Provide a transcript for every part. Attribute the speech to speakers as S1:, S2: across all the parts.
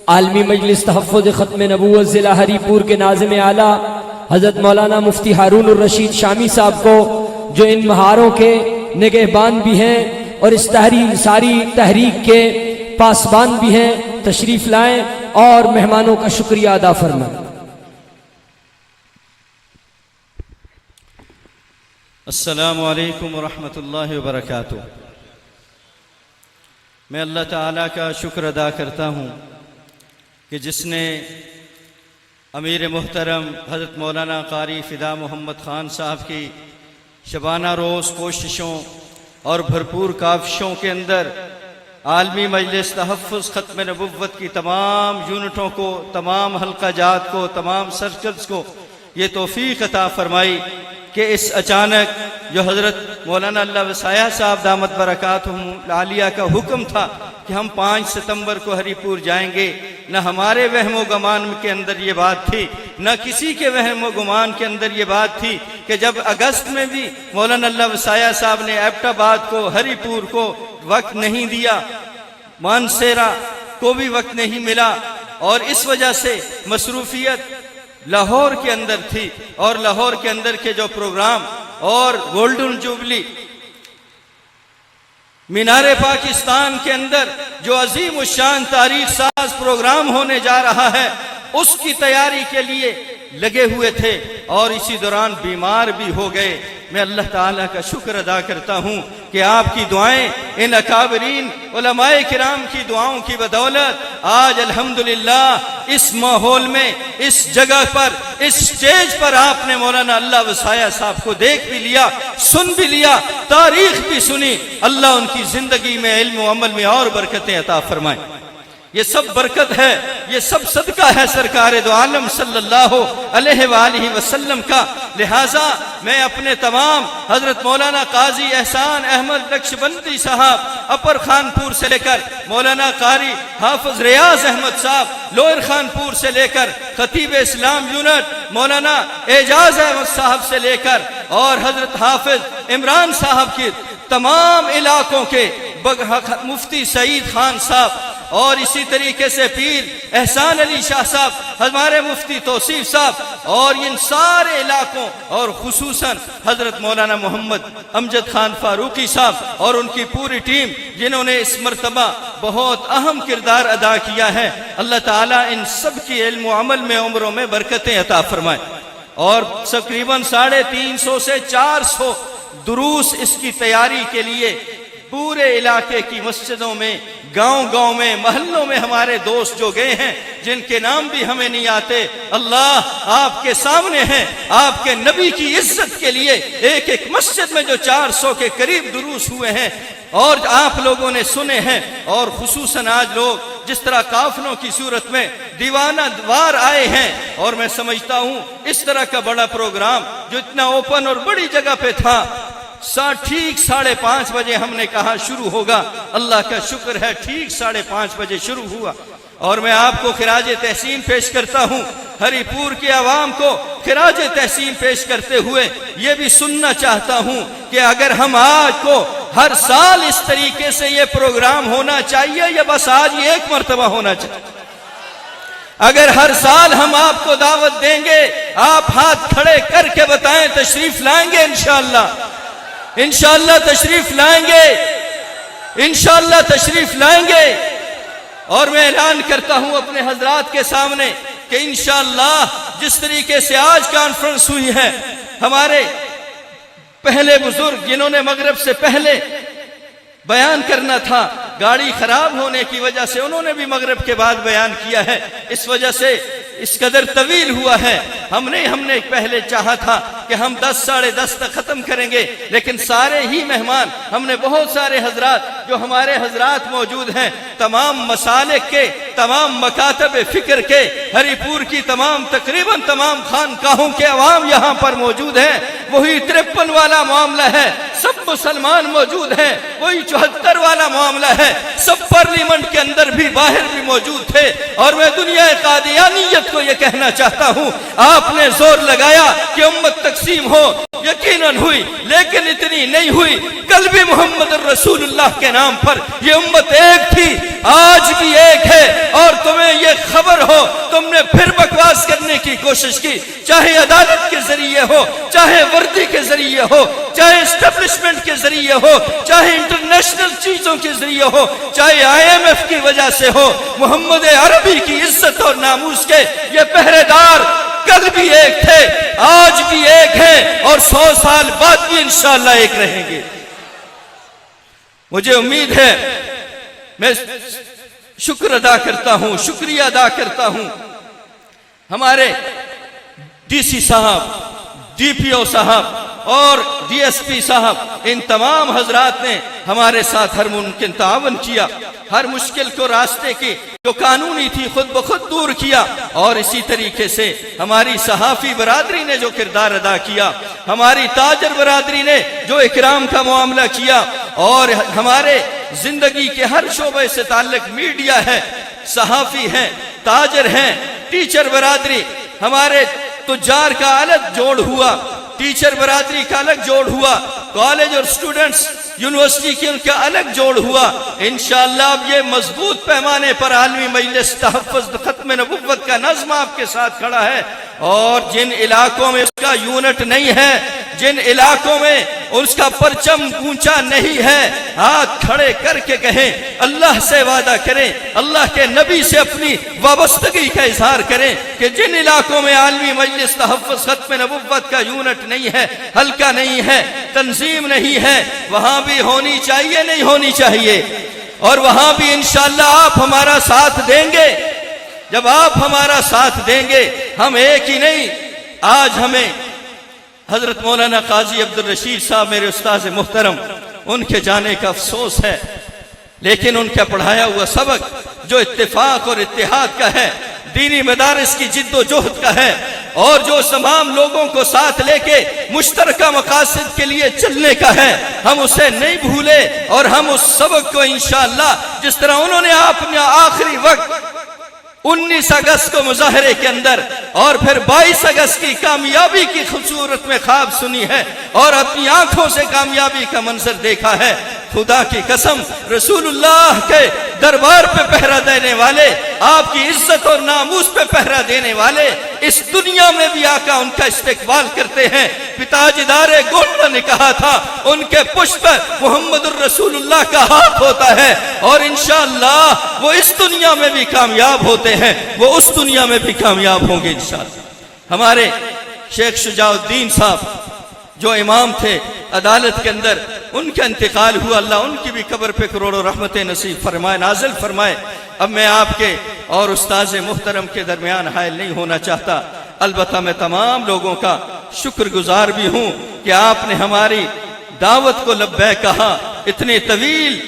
S1: عالمی مجلس تحفظ ختم نبوت ضلع ہری پور کے ناظم اعلیٰ حضرت مولانا مفتی ہارون الرشید شامی صاحب کو، جو ان مہاروں کے نگہبان بھی ہیں اور اس ساری تحریک کے پاسبان بھی ہیں، تشریف لائیں اور مہمانوں کا شکریہ ادا فرمائیں۔
S2: السلام علیکم ورحمۃ اللہ وبرکاتہ۔ میں اللہ تعالیٰ کا شکر ادا کرتا ہوں کہ جس نے امیر محترم حضرت مولانا قاری فدا محمد خان صاحب کی شبانہ روز کوششوں اور بھرپور کاوشوں کے اندر عالمی مجلس تحفظ ختم نبوت کی تمام یونٹوں کو، تمام حلقہ جات کو، تمام سرکلز کو یہ توفیق عطا فرمائی کہ اس اچانک جو حضرت مولانا اللہ وسایہ صاحب دامت برکاتہم العالیہ کا حکم تھا کہ ہم 5 ستمبر کو ہری پور جائیں گے، نہ ہمارے وہم و گمان کے اندر یہ بات تھی، نہ کسی کے وہم و گمان کے اندر یہ بات تھی کہ جب اگست میں بھی مولانا اللہ وسایہ صاحب نے ایبٹ آباد کو، ہری پور کو وقت نہیں دیا، مانسیرا کو بھی وقت نہیں ملا، اور اس وجہ سے مصروفیت لاہور کے اندر تھی، اور لاہور کے اندر کے جو پروگرام اور گولڈن جوبلی مینار پاکستان کے اندر جو عظیم الشان تاریخ ساز پروگرام ہونے جا رہا ہے اس کی تیاری کے لیے لگے ہوئے تھے، اور اسی دوران بیمار بھی ہو گئے۔ میں اللہ تعالیٰ کا شکر ادا کرتا ہوں کہ آپ کی دعائیں، ان اکابرین علماء کرام کی دعاؤں کی بدولت آج الحمدللہ اس ماحول میں، اس جگہ پر، اس سٹیج پر آپ نے مولانا اللہ وسایہ صاحب کو دیکھ بھی لیا، سن بھی لیا، تاریخ بھی سنی۔ اللہ ان کی زندگی میں، علم و عمل میں اور برکتیں عطا فرمائیں۔ یہ سب برکت ہے، یہ سب صدقہ ہے سرکار دو عالم صلی اللہ علیہ وآلہ وسلم کا۔ لہٰذا میں اپنے تمام حضرت مولانا قاضی احسان احمد نقشبندی صاحب اپر خانپور سے لے کر مولانا قاری حافظ ریاض احمد صاحب لوئر خانپور سے لے کر خطیب اسلام یونٹ مولانا اعجاز احمد صاحب سے لے کر اور حضرت حافظ عمران صاحب کی تمام علاقوں کے مفتی سعید خان صاحب، اور اسی طریقے سے پیر احسان علی شاہ صاحب، ہمارے مفتی توصیف صاحب، اور ان سارے علاقوں، اور خصوصاً حضرت مولانا محمد امجد خان فاروقی صاحب اور ان کی پوری ٹیم جنہوں نے اس مرتبہ بہت اہم کردار ادا کیا ہے۔ اللہ تعالیٰ ان سب کی علم و عمل میں، عمروں میں برکتیں عطا فرمائے۔ اور تقریباً 350 سے 400 دروس اس کی تیاری کے لیے پورے علاقے کی مسجدوں میں، گاؤں میں، محلوں میں ہمارے دوست جو گئے ہیں، جن کے نام بھی ہمیں نہیں آتے، اللہ آپ کے سامنے ہیں۔ آپ کے نبی کی عزت کے لیے ایک ایک مسجد میں جو 400 کے قریب دروس ہوئے ہیں اور آپ لوگوں نے سنے ہیں، اور خصوصاً آج لوگ جس طرح قافلوں کی صورت میں دیوانہ وار آئے ہیں، اور میں سمجھتا ہوں اس طرح کا بڑا پروگرام جو اتنا اوپن اور بڑی جگہ پہ تھا، ٹھیک 5:30 بجے ہم نے کہا شروع ہوگا۔ اللہ کا شکر ہے ٹھیک 5:30 بجے شروع ہوا، اور میں آپ کو خراج تحسین پیش کرتا ہوں، ہری پور کی عوام کو خراج تحسین پیش کرتے ہوئے یہ بھی سننا چاہتا ہوں کہ اگر ہم آج کو ہر سال اس طریقے سے یہ پروگرام ہونا چاہیے یا بس آج یہ ایک مرتبہ ہونا چاہیے؟ اگر ہر سال ہم آپ کو دعوت دیں گے، آپ ہاتھ کھڑے کر کے بتائیں تشریف لائیں گے؟ انشاءاللہ انشاءاللہ تشریف لائیں گے، انشاءاللہ تشریف لائیں گے۔ اور میں اعلان کرتا ہوں اپنے حضرات کے سامنے کہ انشاءاللہ جس طریقے سے آج کانفرنس ہوئی ہے، ہمارے پہلے بزرگ جنہوں نے مغرب سے پہلے بیان کرنا تھا، گاڑی خراب ہونے کی وجہ سے انہوں نے بھی مغرب کے بعد بیان کیا ہے، اس وجہ سے اس قدر طویل ہوا ہے۔ ہم نے پہلے چاہا تھا کہ ہم 10 ساڑھے 10 تک ختم کریں گے، لیکن سارے ہی مہمان، ہم نے بہت سارے حضرات جو ہمارے حضرات موجود ہیں، تمام مسالک کے، تمام مکاتب فکر کے، ہری پور کی تقریباً تمام خانقاہوں کے عوام یہاں پر موجود ہیں۔ وہی 53 والا معاملہ ہے، سب مسلمان موجود ہیں، وہی 74 والا معاملہ ہے، سب پارلیمنٹ کے اندر بھی باہر بھی موجود تھے۔ اور میں دنیا قادیانیت کو یہ کہنا چاہتا ہوں، آپ نے زور لگایا کہ امت تقسیم ہو، یقیناً ہوئی، لیکن اتنی نہیں ہوئی۔ کل بھی محمد الرسول اللہ کے نام پر یہ امت ایک تھی، آج بھی ایک ہے، اور تمہیں یہ پھر بکواس کرنے کی کوشش کی، چاہے عدالت کے ذریعے ہو، چاہے وردی کے ذریعے ہو، چاہے اسٹیبلشمنٹ کے ذریعے ہو، چاہے انٹرنیشنل چیزوں کے ذریعے ہو، چاہے IMF کی وجہ سے ہو۔ محمد عربی کی عزت اور ناموس کے یہ پہرے دار کل بھی ایک تھے، آج بھی ایک ہیں، اور 100 سال بعد بھی انشاءاللہ ایک رہیں گے۔ مجھے امید ہے، میں شکر ادا کرتا ہوں، شکریہ ادا کرتا ہوں ہمارے DC صاحب، DPO صاحب اور DSP صاحب، ان تمام حضرات نے ہمارے ساتھ ہر ممکن تعاون کیا، ہر مشکل کو راستے کی جو قانونی تھی خود بخود دور کیا، اور اسی طریقے سے ہماری صحافی برادری نے جو کردار ادا کیا، ہماری تاجر برادری نے جو اکرام کا معاملہ کیا، اور ہمارے زندگی کے ہر شعبے سے تعلق میڈیا ہے، صحافی ہیں، تاجر ہیں، ٹیچر برادری، ہمارے تجار کا الگ جوڑ ہوا، ٹیچر برادری کا الگ جوڑ ہوا، کالج اور سٹوڈنٹس یونیورسٹی کی ان کا الگ جوڑ ہوا۔ انشاءاللہ اب یہ مضبوط پیمانے پر عالمی مجلس تحفظ ختم نبوت کا نظم آپ کے ساتھ کھڑا ہے، اور جن علاقوں میں اس کا یونٹ نہیں ہے، جن علاقوں میں اس کا پرچم اونچا نہیں ہے، ہاتھ کھڑے کر کے کہیں، اللہ سے وعدہ کریں، اللہ کے نبی سے اپنی وابستگی کا اظہار کریں کہ جن علاقوں میں عالمی مجلس تحفظ ختم نبوت کا یونٹ نہیں ہے، حلقہ نہیں ہے، تنظیم نہیں ہے، وہاں بھی ہونی چاہیے، نہیں ہونی چاہیے، اور وہاں بھی انشاءاللہ آپ ہمارا ساتھ دیں گے۔ جب آپ ہمارا ساتھ دیں گے، ہم ایک ہی نہیں، آج ہمیں حضرت مولانا قاضی عبدالرشید صاحب میرے استاذ محترم، ان کے جانے کا افسوس ہے، لیکن ان کا پڑھایا ہوا سبق جو اتفاق اور اتحاد کا ہے، دینی مدارس کی جد و جہد کا ہے، اور جو تمام لوگوں کو ساتھ لے کے مشترکہ مقاصد کے لیے چلنے کا ہے، ہم اسے نہیں بھولے، اور ہم اس سبق کو انشاءاللہ جس طرح انہوں نے اپنے آخری وقت 19 اگست کو مظاہرے کے اندر اور پھر 22 اگست کی کامیابی کی خوبصورت میں خواب سنی ہے اور اپنی آنکھوں سے کامیابی کا منظر دیکھا ہے، خدا کی قسم رسول اللہ کے دربار پہ پہرا دینے والے، آپ کی عزت اور ناموس پہ پہرا دینے والے اس دنیا میں بھی آقا ان کا استقبال کرتے ہیں۔ تاجدار گولڈ نے کہا تھا ان کے پشت پر محمد الرسول اللہ کا ہاتھ ہوتا ہے، اور انشاءاللہ وہ اس دنیا میں بھی کامیاب ہوتے ہیں، وہ اس دنیا میں بھی کامیاب ہوں گے انشاءاللہ۔ ہمارے شیخ شجاع الدین صاحب جو امام تھے عدالت کے اندر، ان کا انتقال ہوا، اللہ ان کی بھی قبر پہ کروڑوں رحمتیں نصیب فرمائے، نازل فرمائے۔ اب میں آپ کے اور استاذ محترم کے درمیان حائل نہیں ہونا چاہتا، البتہ میں تمام لوگوں کا شکر گزار بھی ہوں کہ آپ نے ہماری دعوت کو لبیک کہا، اتنے طویل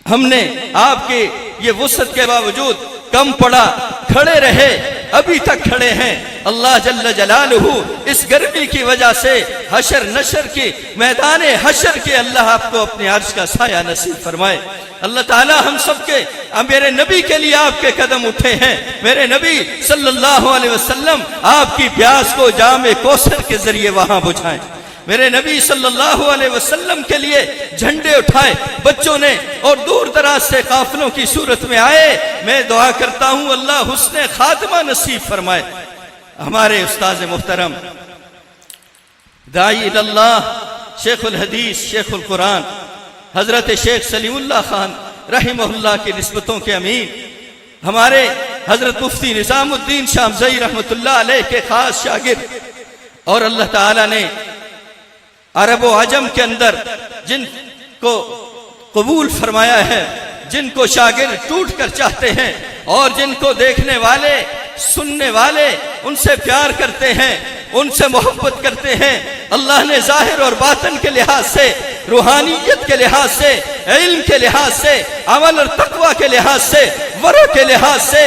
S2: ہم نے آپ کے یہ وسعت کے باوجود کم پڑا، کھڑے رہے، ابھی تک کھڑے ہیں۔ اللہ جل جلالہ اس گرمی کی وجہ سے حشر نشر کی میدان حشر کے اللہ آپ کو اپنے عرش کا سایہ نصیب فرمائے۔ اللہ تعالی ہم سب کے میرے نبی کے لیے آپ کے قدم اٹھے ہیں، میرے نبی صلی اللہ علیہ وسلم آپ کی پیاس کو جام کوثر کے ذریعے وہاں بجھائیں۔ میرے نبی صلی اللہ علیہ وسلم کے لیے جھنڈے اٹھائے بچوں نے اور دور دراز سے قافلوں کی صورت میں آئے۔ میں دعا کرتا ہوں اللہ حسن خاتمہ نصیب فرمائے۔ ہمارے استاذ محترم داعی اللہ شیخ الحدیث شیخ القرآن حضرت شیخ سلیم اللہ خان رحمہ اللہ کی نسبتوں کے امین، ہمارے حضرت مفتی نظام الدین شامزئی رحمۃ اللہ علیہ کے خاص شاگرد، اور اللہ تعالیٰ نے عرب و عجم کے اندر جن کو قبول فرمایا ہے، جن کو شاگرد ٹوٹ کر چاہتے ہیں اور جن کو دیکھنے والے سننے والے ان سے پیار کرتے ہیں، ان سے محبت کرتے ہیں، اللہ نے ظاہر اور باطن کے لحاظ سے، روحانیت کے لحاظ سے، علم کے لحاظ سے، عمل اور تقوی کے لحاظ سے، ورع کے لحاظ سے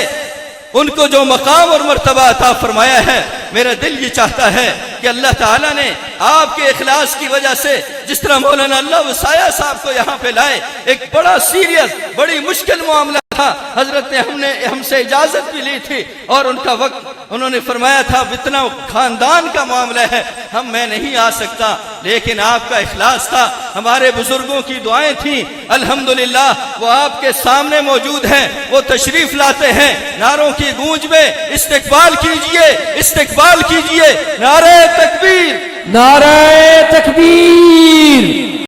S2: ان کو جو مقام اور مرتبہ عطا فرمایا ہے، میرا دل یہ چاہتا ہے کہ اللہ تعالیٰ نے آپ کے اخلاص کی وجہ سے جس طرح مولانا اللہ وسایہ صاحب کو یہاں پہ لائے، ایک بڑا سیریس بڑی مشکل معاملہ تھا، حضرت نے ہم سے اجازت بھی لی تھی اور ان کا وقت انہوں نے فرمایا تھا اتنا خاندان کا معاملہ ہے میں نہیں آ سکتا، لیکن آپ کا اخلاص تھا، ہمارے بزرگوں کی دعائیں تھیں، الحمدللہ وہ آپ کے سامنے موجود ہیں، وہ تشریف لاتے ہیں، نعروں کی گونج میں استقبال کیجئے، استقبال کیجئے، نعرہ تکبیر،
S1: نعرہ تکبیر۔